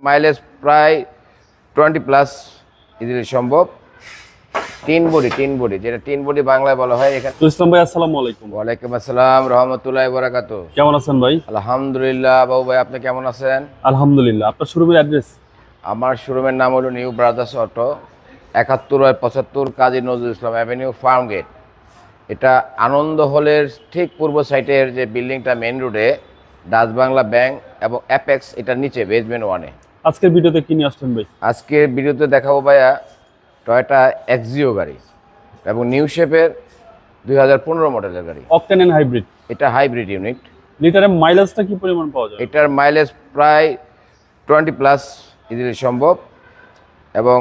Mileage প্রায় 20 plus easily সম্ভব। তিন বডি যেটা তিন বডি বাংলায় বলা হয়। এখানে ইসলাম ভাই, আসসালামু আলাইকুম। ওয়ালাইকুম আসসালাম রহমতুল্লাহি ওয়া বারাকাতুহু। কেমন আছেন ভাই? আলহামদুলিল্লাহ। বাবু ভাই, আপনি কেমন আছেন? আলহামদুলিল্লাহ। আপনার শোরুমের অ্যাড্রেস? আমার শোরুমের নাম হলো new brothers auto, 71/75 Kazi Nazrul Islam avenue, farm gate. এটা আনন্দ হলের ঠিক পূর্ব সাইডের যে বিল্ডিংটা মেইন রোডে, ডাচ বাংলা ব্যাংক এবং অ্যাপেক্স, এটার নিচে বেসমেন্ট 1-এ। আজকের ভিডিওতে কি নিয়ে আসছেন ভাই? আজকের ভিডিওতে দেখাবো ভাইয়া টয়োটা এক্সিও গাড়ি এবং নিউ শেপের 2015 মডেলের গাড়ি। Octane and hybrid. এটা হাইব্রিড ইউনিট। লিটারে মাইলেজটা কি পরিমাণ পাওয়া যায়? এটার মাইলেজ প্রায় 20 প্লাস ইজিলি সম্ভব, এবং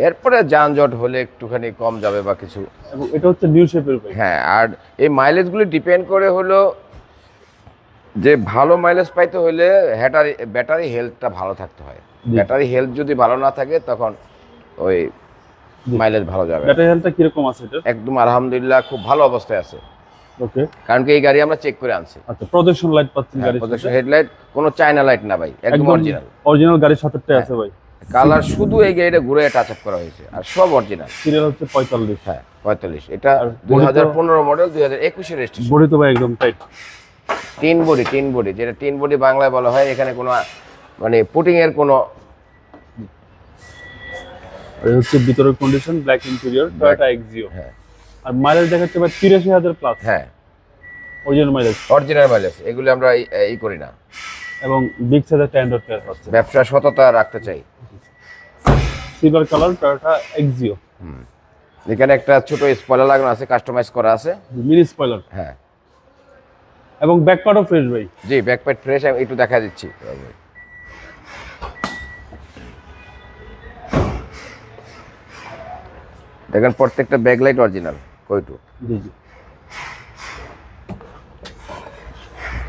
এরপরে যানজট হলে একটুখানি কম যাবে বা কিছু। এবং এটা হচ্ছে নিউ শেপের ভাই। হ্যাঁ, আর এই মাইলেজগুলি ডিপেন্ড করে হলো যে ভালো মাইলেজ পাইতে হলে ব্যাটারি হেলথটা ভালো থাকতে হয়। ব্যাটারি হেলথ যদি ভালো না থাকে তখন ওই মাইলেজ ভালো যাবে। ব্যাটারি হেলথটা কিরকম আছে এটা? একদম আলহামদুলিল্লাহ খুব ভালো অবস্থায় আছে। ওকে। কারণ কি এই গাড়ি আমরা চেক করে আনছি। আচ্ছা, প্রজেকশন লাইট পাচ্ছেন গাড়ির সাথে? প্রজেকশন হেডলাইট, কোনো চায়না লাইট না ভাই, একদম অরিজিনাল। অরিজিনাল গাড়ির সাথেটাই আছে ভাই। কালার শুধু এই গাড়িটা ঘুরে টাচ আপ করা হয়েছে, আর সব অরিজিনাল। সিরিয়াল হচ্ছে 45। হ্যাঁ 45। এটা 2015 মডেল, 2021 রেজিস্ট্রেশন। বডি তো ভাই একদম টাইট। তিন বডি যেটা তিন বডি বাংলায় বলা হয়। এখানে কোনো মানে পুটিং এর কোনো এই হচ্ছে ভিতরের condition, black interior, Toyota Axio. হ্যাঁ, আর মাইলেজ দেখাচ্ছে ভাই 83,000 প্লাস। হ্যাঁ অরিজিনাল মাইলেজ। Original mileage. এগুলো আমরা এই করি না। এবং বিগ সাইজের স্ট্যান্ডার্ড টায়ার পাচ্ছে। ব্যবসা সততা রাখতে চাই। Silver colour Toyota Axio. এখানে একটা ছোট স্পয়লার লাগানো আছে, কাস্টমাইজ করা আছে, মিনি স্পয়লার। হ্যাঁ। এবং ব্যাক পার্টও ফ্রেশ ভাই। জি, ব্যাক প্যাড ফ্রেশ। আমি একটু দেখা দিচ্ছি। দেখেন প্রত্যেকটা ব্যাকলাইট অরিজিনাল, কইটু। জি জি।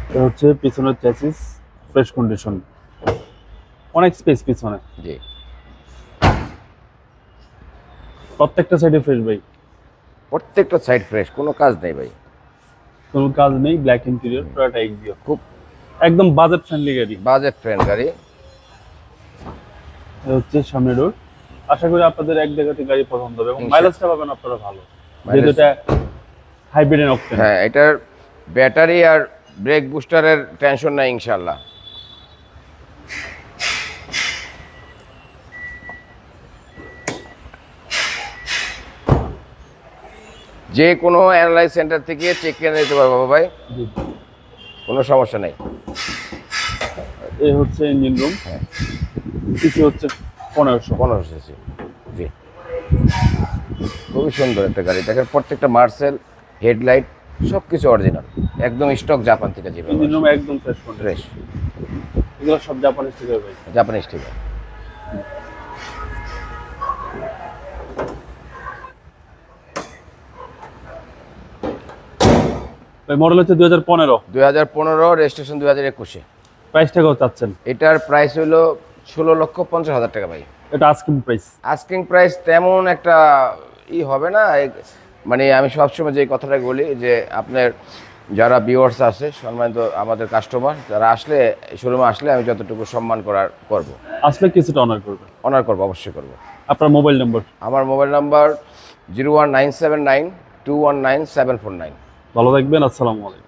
এটা হচ্ছে পিছনের চ্যাসিস, ফ্রেশ কন্ডিশন, অনেক স্পেস পিছনে। জি, প্রত্যেকটা সাইডে ফ্রেশ ভাই, প্রত্যেকটা সাইড ফ্রেশ, কোনো কাজ নেই ভাই, কোনো কাজ নেই। ব্ল্যাক ইন্টেরিয়র, টয়োটা এক্সিও, খুব একদম বাজেট ফ্রেন্ডলি গাড়ি। বাজেট ফ্রেন্ড গাড়ি। এটা হচ্ছে সামনে ডোর। আশা করি আপনাদের এক জায়গাতে গাড়ি পছন্দ হবে এবং ইনশাআল্লাহ। মাইলেজটা পাবেন আপনারা ভালো, Mileage- যেহেতু এটা হাইব্রিড এন্ড অকটেন। হ্যাঁ, এটার ব্যাটারি আর ব্রেক বুস্টারের টেনশন নাই ইনশাল্লাহ। যে কোনো অ্যানালাইজ সেন্টার থেকে চেক করে নিতে পারবো বাবা ভাই, জি। কোনো সমস্যা নেই। এই হচ্ছে ইঞ্জিন রুম। হ্যাঁ, সিসি হচ্ছে 1500। 15 সিসি। জি, খুবই সুন্দর একটা গাড়ি। দেখেন প্রত্যেকটা মার্সেল, হেডলাইট সব কিছু অরিজিনাল, একদম স্টক জাপান থেকে। জি, ইঞ্জিন রুম একদম ফ্রেশ কন্ডিশন। ফ্রেশ, এগুলো সব জাপানি স্টিকার ভাই। জাপানি স্টিকার। ভাই মডেল হচ্ছে 2015। 2015, রেজিস্ট্রেশন 2021-এ। প্রাইসটা কত চাচ্ছেন? এটার প্রাইস হলো 16,50,000 টাকা ভাই। এটা আস্কিং প্রাইস। আস্কিং প্রাইস তেমন একটা হবে না। মানে আমি সবসময় যে কথাটা বলি যে আপনার যারা ভিউয়ার্স আছে, সম্মানিত আমাদের কাস্টমার, যারা আসলে শোরুমে আসলে আমি যতটুকু সম্মান করব, আসলে কিছুটা অনার করবে। অনার করবো, অবশ্যই করবো। আপনার মোবাইল নম্বর? আমার মোবাইল নাম্বার 01979219749। ভালো থাকবেন। আসসালামু আলাইকুম।